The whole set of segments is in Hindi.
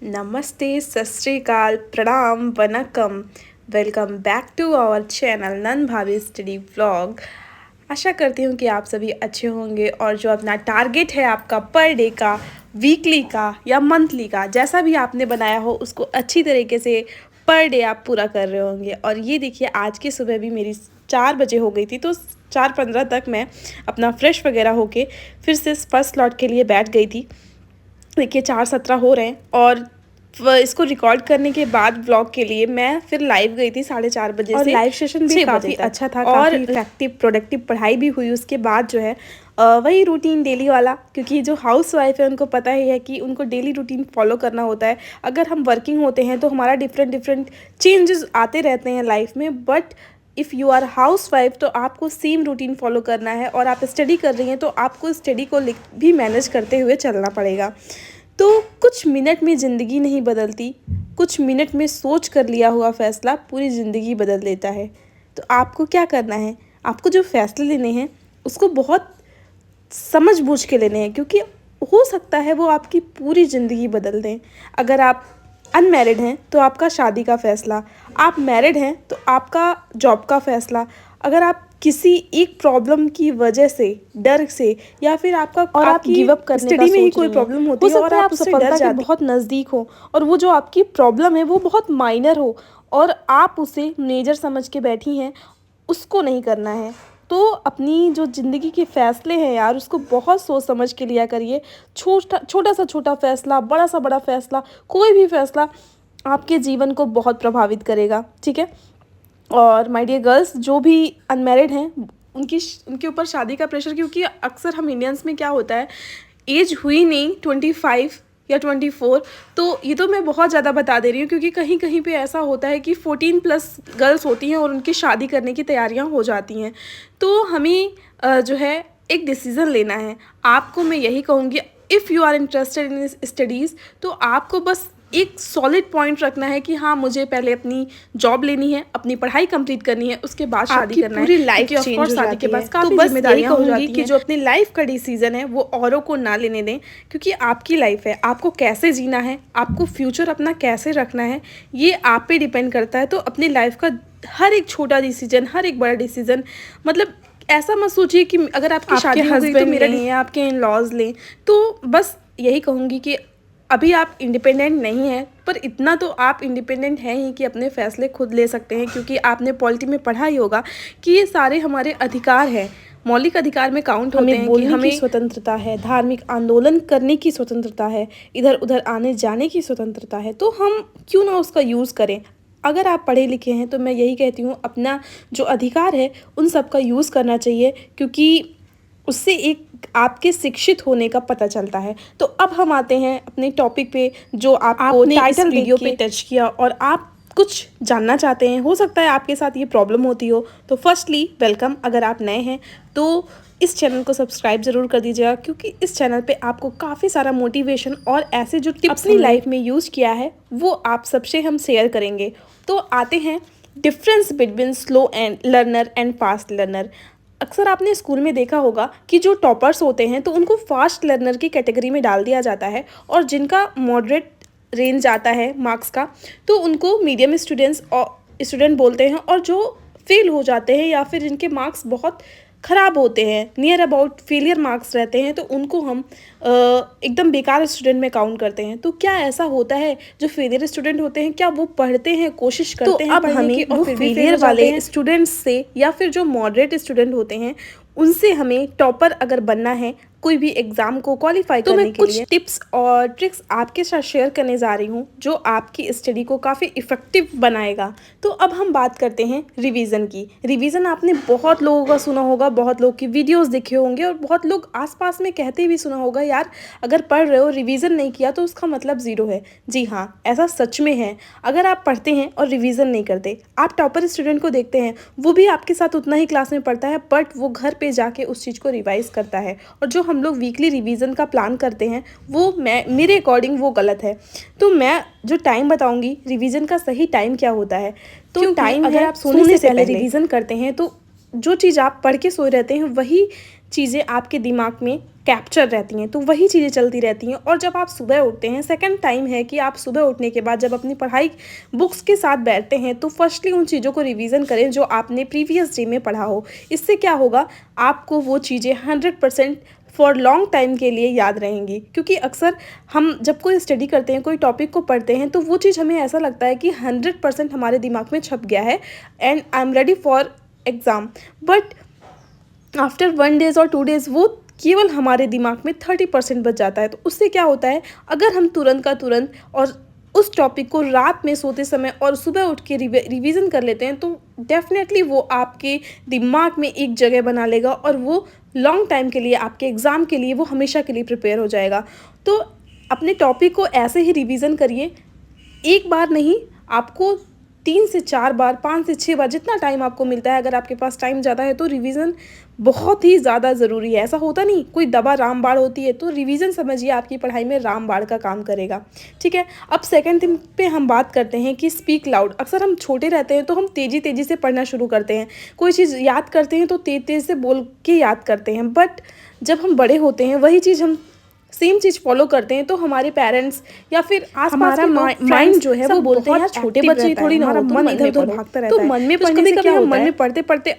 नमस्ते, सत श्री अकाल, प्रणाम, वनकम। Welcome back to our channel नन भाभी स्टडी व्लॉग। आशा करती हूँ कि आप सभी अच्छे होंगे और जो अपना टारगेट है आपका पर डे का, वीकली का या मंथली का, जैसा भी आपने बनाया हो उसको अच्छी तरीके से पर डे आप पूरा कर रहे होंगे। और ये देखिए, आज की सुबह भी मेरी 4 बजे हो गई थी, तो 4:15 तक मैं अपना फ्रेश वगैरह होके फिर से फर्स्ट स्लॉट के लिए बैठ गई थी। देखिए 4:17 हो रहे हैं और इसको रिकॉर्ड करने के बाद व्लॉग के लिए मैं फिर लाइव गई थी 4:30 बजे और से। लाइव सेशन भी काफ़ी अच्छा था, और काफ़ी इफेक्टिव प्रोडक्टिव पढ़ाई भी हुई। उसके बाद जो है वही रूटीन डेली वाला, क्योंकि जो हाउस वाइफ है उनको पता ही है कि उनको डेली रूटीन फॉलो करना होता है। अगर हम वर्किंग होते हैं तो हमारा डिफरेंट चेंजेस आते रहते हैं लाइफ में, but if you are housewife तो आपको सेम रूटीन फॉलो करना है। और आप स्टडी कर रही हैं तो आपको स्टडी को भी मैनेज करते हुए चलना पड़ेगा। तो कुछ मिनट में ज़िंदगी नहीं बदलती, कुछ मिनट में सोच कर लिया हुआ फ़ैसला पूरी ज़िंदगी बदल देता है। तो आपको क्या करना है, आपको जो फ़ैसले लेने हैं उसको बहुत समझ बूझ के लेने हैं, क्योंकि हो सकता है वो आपकी पूरी ज़िंदगी बदल दें। अगर आप अनमैरिड हैं तो आपका शादी का फ़ैसला, आप मैरिड हैं तो आपका जॉब का फ़ैसला, अगर आप किसी एक प्रॉब्लम की वजह से, डर से, या फिर आपका और आप आपकी गिव अप करने का स्टडी में ही सोच कोई रही हैं। प्रॉब्लम होती हो है और सकता है आप आप उससे डर सफलता के जाती बहुत नज़दीक हो और वो जो आपकी प्रॉब्लम है वो बहुत माइनर हो और आप उसे मेजर समझ के बैठी हैं, उसको नहीं करना है। तो अपनी जो ज़िंदगी के फ़ैसले हैं यार, उसको बहुत सोच समझ के लिया करिए। छोटा सा छोटा फ़ैसला, बड़ा सा बड़ा फ़ैसला, कोई भी फ़ैसला आपके जीवन को बहुत प्रभावित करेगा, ठीक है। और माय डियर गर्ल्स, जो भी अनमैरिड हैं उनके ऊपर शादी का प्रेशर, क्योंकि अक्सर हम इंडियंस में क्या होता है, एज हुई नहीं 25 या 24, तो ये तो मैं बहुत ज़्यादा बता दे रही हूँ, क्योंकि कहीं कहीं पे ऐसा होता है कि 14+ गर्ल्स होती हैं और उनकी शादी करने की तैयारियाँ हो जाती हैं। तो हमें जो है एक डिसीज़न लेना है। आपको मैं यही कहूँगी, if you are interested in studies तो आपको बस एक सॉलिड पॉइंट रखना है कि हाँ, मुझे पहले अपनी जॉब लेनी है, अपनी पढ़ाई कंप्लीट करनी है, उसके बाद शादी करना है। पूरी लाइफ क्योंकि ऑफ चेंज कोर्स हो शादी के जाती बाद है। काफ़ी तो बस जिम्मेदारियां यही हो कहूँगी जाती कि हैं कि जो अपनी लाइफ का डिसीजन है वो औरों को ना लेने दें, क्योंकि आपकी लाइफ है, आपको कैसे जीना है, आपको फ्यूचर अपना कैसे रखना है, ये आप पे डिपेंड करता है। तो अपनी लाइफ का हर एक छोटा डिसीजन, हर एक बड़ा डिसीजन, मतलब ऐसा मत सोचिए कि अगर आपकी आपके शादी हो गई तो हस्बैंड मेरा लें या आपके इन लॉज लें। तो बस यही कहूँगी कि अभी आप इंडिपेंडेंट नहीं हैं, पर इतना तो आप इंडिपेंडेंट हैं ही कि अपने फ़ैसले खुद ले सकते हैं, क्योंकि आपने पॉलिटी में पढ़ा ही होगा कि ये सारे हमारे अधिकार हैं, मौलिक अधिकार में काउंट होते हमें हैं कि बोलने की हमें स्वतंत्रता है, धार्मिक आंदोलन करने की स्वतंत्रता है, इधर उधर आने जाने की स्वतंत्रता है। तो हम क्यों ना उसका यूज़ करें। अगर आप पढ़े लिखे हैं तो मैं यही कहती हूँ, अपना जो अधिकार है उन सब का यूज़ करना चाहिए, क्योंकि उससे एक आपके शिक्षित होने का पता चलता है। तो अब हम आते हैं अपने टॉपिक पे, जो आपको आपने इस टाइटल वीडियो देख पे के टच किया और आप कुछ जानना चाहते हैं। हो सकता है आपके साथ ये प्रॉब्लम होती हो, तो फर्स्टली वेलकम। अगर आप नए हैं तो इस चैनल को सब्सक्राइब ज़रूर कर दीजिएगा, क्योंकि इस चैनल पे आपको काफ़ी सारा मोटिवेशन और ऐसे जो टिप्स अपनी लाइफ में यूज़ किया है वो आप सबसे हम शेयर करेंगे। तो आते हैं difference between slow and learner and fast learner. अक्सर आपने स्कूल में देखा होगा कि जो टॉपर्स होते हैं तो उनको फास्ट लर्नर की कैटेगरी में डाल दिया जाता है, और जिनका मॉडरेट रेंज आता है मार्क्स का तो उनको मीडियम स्टूडेंट बोलते हैं। और जो फेल हो जाते हैं या फिर जिनके मार्क्स बहुत ख़राब होते हैं, नियर अबाउट फेलियर मार्क्स रहते हैं, तो उनको हम एकदम बेकार स्टूडेंट में काउंट करते हैं। तो क्या ऐसा होता है, जो फेलियर स्टूडेंट होते हैं क्या वो पढ़ते हैं, कोशिश करते हैं पढ़ने की, और फिर भी फेलियर वाले स्टूडेंट्स से, या फिर जो मॉडरेट स्टूडेंट होते हैं उनसे हमें टॉपर अगर बनना है कोई भी एग्ज़ाम को क्वालिफाई करने के लिए, कुछ टिप्स और ट्रिक्स आपके साथ शेयर करने जा रही हूँ जो आपकी स्टडी को काफ़ी इफ़ेक्टिव बनाएगा। तो अब हम बात करते हैं रिवीजन की। रिवीजन आपने बहुत लोगों का सुना होगा, बहुत लोग की वीडियोस देखे होंगे, और बहुत लोग आसपास में कहते भी सुना होगा, यार अगर पढ़ रहे हो रिवीजन नहीं किया तो उसका मतलब ज़ीरो है। जी हाँ, ऐसा सच में है। अगर आप पढ़ते हैं और रिवीजन नहीं करते, आप टॉपर स्टूडेंट को देखते हैं, वो भी आपके साथ उतना ही क्लास में पढ़ता है, बट वो घर पे जाके उस चीज़ को रिवाइज करता है। और जो हम लोग वीकली रिवीजन का प्लान करते हैं वो मेरे अकॉर्डिंग वो गलत है। तो मैं जो टाइम बताऊंगी रिवीजन का सही टाइम क्या होता है। तो टाइम, अगर आप सोने से पहले रिवीजन करते हैं तो जो चीज़ आप पढ़ के सोए रहते हैं वही चीज़ें आपके दिमाग में कैप्चर रहती हैं, तो वही चीज़ें चलती रहती हैं। और जब आप सुबह उठते हैं, सेकंड टाइम है कि आप सुबह उठने के बाद जब अपनी पढ़ाई बुक्स के साथ बैठते हैं, तो फर्स्टली उन चीज़ों को रिवीजन करें जो आपने प्रीवियस डे में पढ़ा हो। इससे क्या होगा, आपको वो चीज़ें 100% फॉर लॉन्ग टाइम के लिए याद रहेंगी। क्योंकि अक्सर हम जब कोई स्टडी करते हैं, कोई टॉपिक को पढ़ते हैं, तो वो चीज़ हमें ऐसा लगता है कि 100% हमारे दिमाग में छप गया है and I am ready for exam. But after 1 days और 2 डेज़ वो केवल हमारे दिमाग में 30% बच जाता है। तो उससे क्या होता है, अगर हम तुरंत का तुरंत और उस टॉपिक को रात में सोते समय और सुबह उठ के रिवीजन कर लेते हैं, तो डेफिनेटली वो आपके दिमाग में एक जगह बना लेगा और वो लॉन्ग टाइम के लिए, आपके एग्ज़ाम के लिए वो हमेशा के लिए प्रिपेयर हो जाएगा। तो अपने टॉपिक को ऐसे ही रिवीजन करिए, एक बार नहीं, आपको 3 से 4 बार, 5 से 6 बार, जितना टाइम आपको मिलता है। अगर आपके पास टाइम ज़्यादा है तो रिवीजन बहुत ही ज़्यादा ज़रूरी है। ऐसा होता नहीं कोई दवा रामबाण होती है, तो रिवीजन समझिए आपकी पढ़ाई में रामबाण का काम करेगा। ठीक है, अब सेकंड थिंग पे हम बात करते हैं कि स्पीक लाउड। अक्सर हम छोटे रहते हैं तो हम तेज़ी से पढ़ना शुरू करते हैं, कोई चीज़ याद करते हैं तो तेज़ से बोल के याद करते हैं। बट जब हम बड़े होते हैं, वही चीज़ हम सेम चीज़ फॉलो करते हैं, तो हमारे पेरेंट्स या फिर आसपास के माइंड जो है वो बोलते हैं यार छोटे बच्चे थोड़ी ना, मन इधर उधर भागता रहता है। तो मन में पढ़ने से क्या होता है, मन में पढ़ते पढ़ते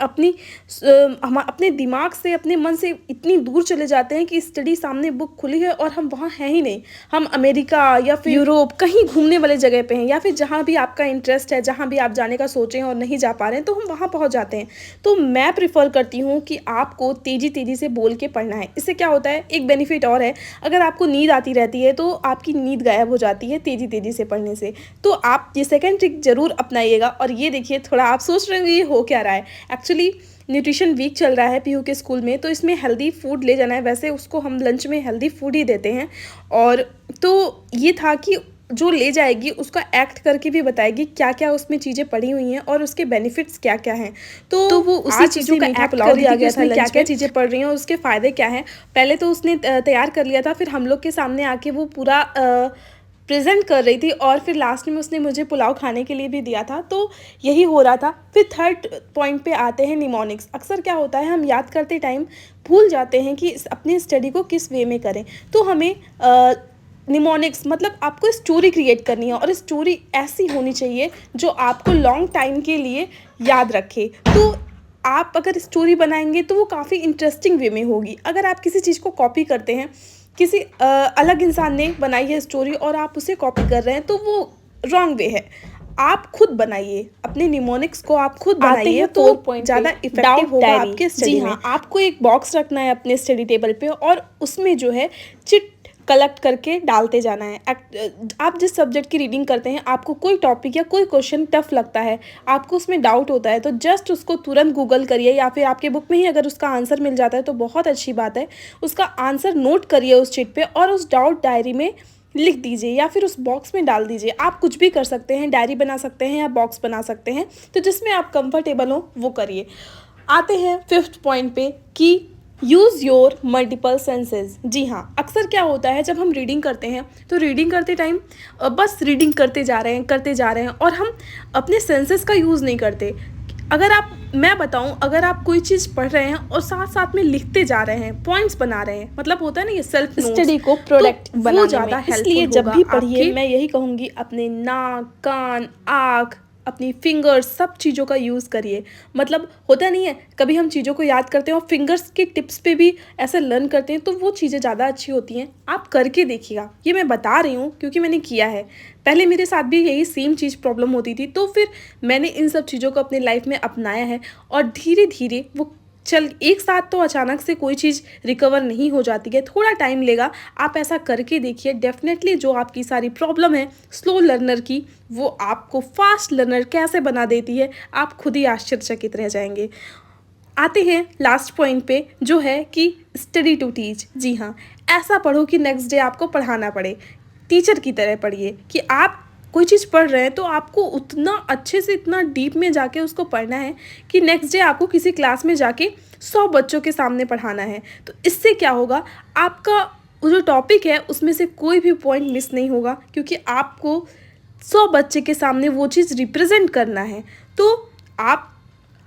हम अपने दिमाग से, अपने मन से इतनी दूर चले जाते हैं कि स्टडी सामने बुक खुली है और हम वहाँ हैं ही नहीं। हम अमेरिका या फिर यूरोप कहीं घूमने वाले जगह पे हैं, या फिर जहाँ भी आपका इंटरेस्ट है, जहाँ भी आप जाने का सोचें और नहीं जा पा रहे हैं, तो हम वहाँ पहुँच जाते हैं। तो मैं प्रिफर करती हूँ कि आपको तेज़ी से बोल के पढ़ना है। इससे क्या होता है, एक बेनिफिट और है, अगर आपको नींद आती रहती है तो आपकी नींद गायब हो जाती है तेज़ी से पढ़ने से। तो आप ये सेकंड ट्रिक ज़रूर अपनाइएगा। और ये देखिए, थोड़ा आप सोच रहे होंगे ये हो क्या रहा है, एक्चुअली न्यूट्रिशन वीक चल रहा है पीयू के स्कूल में, तो इसमें हेल्दी फूड ले जाना है। वैसे उसको हम लंच में हेल्दी फूड ही देते हैं, और तो ये था कि जो ले जाएगी उसका एक्ट करके भी बताएगी क्या क्या उसमें चीज़ें पड़ी हुई हैं और उसके बेनिफिट्स क्या क्या हैं। तो वो उसी चीज़ों का एक्ट कर दिया गया था, क्या क्या चीज़ें पढ़ रही हैं और उसके फ़ायदे क्या हैं। पहले तो उसने तैयार कर लिया था, फिर हम लोग के सामने आके वो पूरा प्रेजेंट कर रही थी, और फिर लास्ट में उसने मुझे पुलाव खाने के लिए भी दिया था। तो यही हो रहा था। फिर थर्ड पॉइंट पे आते हैं निमोनिक्स। अक्सर क्या होता है, हम याद करते टाइम भूल जाते हैं कि अपनी स्टडी को किस वे में करें। तो हमें निमोनिक्स मतलब आपको स्टोरी क्रिएट करनी है, और स्टोरी ऐसी होनी चाहिए जो आपको लॉन्ग टाइम के लिए याद रखे। तो आप अगर स्टोरी बनाएंगे तो वो काफ़ी इंटरेस्टिंग वे में होगी। अगर आप किसी चीज़ को कॉपी करते हैं, किसी अलग इंसान ने बनाई है स्टोरी और आप उसे कॉपी कर रहे हैं, तो वो रॉन्ग वे है। आप खुद बनाइए अपने निमोनिक्स को, आप खुद बनाइए, तो ज़्यादा इफेक्टिव होगा आपके स्टडी में। आपको एक बॉक्स रखना है अपने स्टडी टेबल पे, और उसमें जो है चिट कलेक्ट करके डालते जाना है। आप जिस सब्जेक्ट की रीडिंग करते हैं, आपको कोई टॉपिक या कोई क्वेश्चन टफ लगता है, आपको उसमें डाउट होता है, तो जस्ट उसको तुरंत गूगल करिए, या फिर आपके बुक में ही अगर उसका आंसर मिल जाता है तो बहुत अच्छी बात है। उसका आंसर नोट करिए उस चिट पे, और उस डाउट डायरी में लिख दीजिए या फिर उस बॉक्स में डाल दीजिए। आप कुछ भी कर सकते हैं, डायरी बना सकते हैं या बॉक्स बना सकते हैं, तो जिसमें आप कंफर्टेबल हो वो करिए। आते हैं फिफ्थ पॉइंट पे कि यूज़ योर मल्टीपल सेंसेस। जी हाँ, अक्सर क्या होता है, जब हम रीडिंग करते हैं तो रीडिंग करते टाइम बस रीडिंग करते जा रहे हैं और हम अपने सेंसेस का यूज़ नहीं करते। मैं बताऊं, अगर आप कोई चीज़ पढ़ रहे हैं और साथ साथ में लिखते जा रहे हैं, पॉइंट्स बना रहे हैं, मतलब होता है ना ये सेल्फ स्टडी को प्रोडक्ट तो बनाने ज़्यादा हेल्पफुल होगा। इसलिए जब भी पढ़िए, मैं यही कहूँगी, अपने नाक, कान, आँख, अपनी फिंगर्स, सब चीज़ों का यूज़ करिए। मतलब होता नहीं है, कभी हम चीज़ों को याद करते हैं और फिंगर्स के टिप्स पे भी ऐसे लर्न करते हैं, तो वो चीज़ें ज़्यादा अच्छी होती हैं। आप करके देखिएगा, ये मैं बता रही हूँ क्योंकि मैंने किया है। पहले मेरे साथ भी यही सेम चीज़ प्रॉब्लम होती थी, तो फिर मैंने इन सब चीज़ों को अपने लाइफ में अपनाया है, और धीरे धीरे वो एक साथ तो अचानक से कोई चीज़ रिकवर नहीं हो जाती है, थोड़ा टाइम लेगा। आप ऐसा करके देखिए, डेफिनेटली जो आपकी सारी प्रॉब्लम है स्लो लर्नर की, वो आपको फास्ट लर्नर कैसे बना देती है, आप खुद ही आश्चर्यचकित रह जाएंगे। आते हैं लास्ट पॉइंट पे, जो है कि स्टडी टू टीच। जी हाँ, ऐसा पढ़ो कि नेक्स्ट डे आपको पढ़ाना पड़े। टीचर की तरह पढ़िए कि आप कोई चीज़ पढ़ रहे हैं तो आपको उतना अच्छे से, इतना डीप में जाके उसको पढ़ना है कि नेक्स्ट डे आपको किसी क्लास में जाके 100 बच्चों के सामने पढ़ाना है। तो इससे क्या होगा, आपका जो टॉपिक है उसमें से कोई भी पॉइंट मिस नहीं होगा, क्योंकि आपको 100 बच्चे के सामने वो चीज़ रिप्रेजेंट करना है। तो आप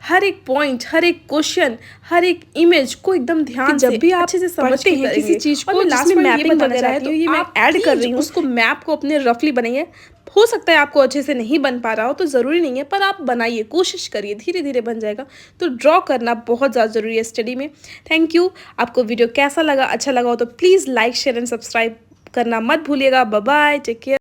हर एक पॉइंट, हर एक क्वेश्चन, हर एक इमेज को एकदम ध्यान जब से भी आप अच्छे से समझते हैं किसी चीज को, लास्ट जिसमें में मैपिंग मैपिंग वगैरह है, तो ये मैं ऐड कर रही हूँ उसको, मैप को अपने रफली बनाइए। हो सकता है आपको अच्छे से नहीं बन पा रहा हो तो ज़रूरी नहीं है, पर आप बनाइए, कोशिश करिए, धीरे धीरे बन जाएगा। तो ड्रॉ करना बहुत ज़्यादा ज़रूरी है स्टडी में। Thank you. आपको वीडियो कैसा लगा, अच्छा लगा हो तो please like share and subscribe करना मत भूलिएगा। Bye bye, take care.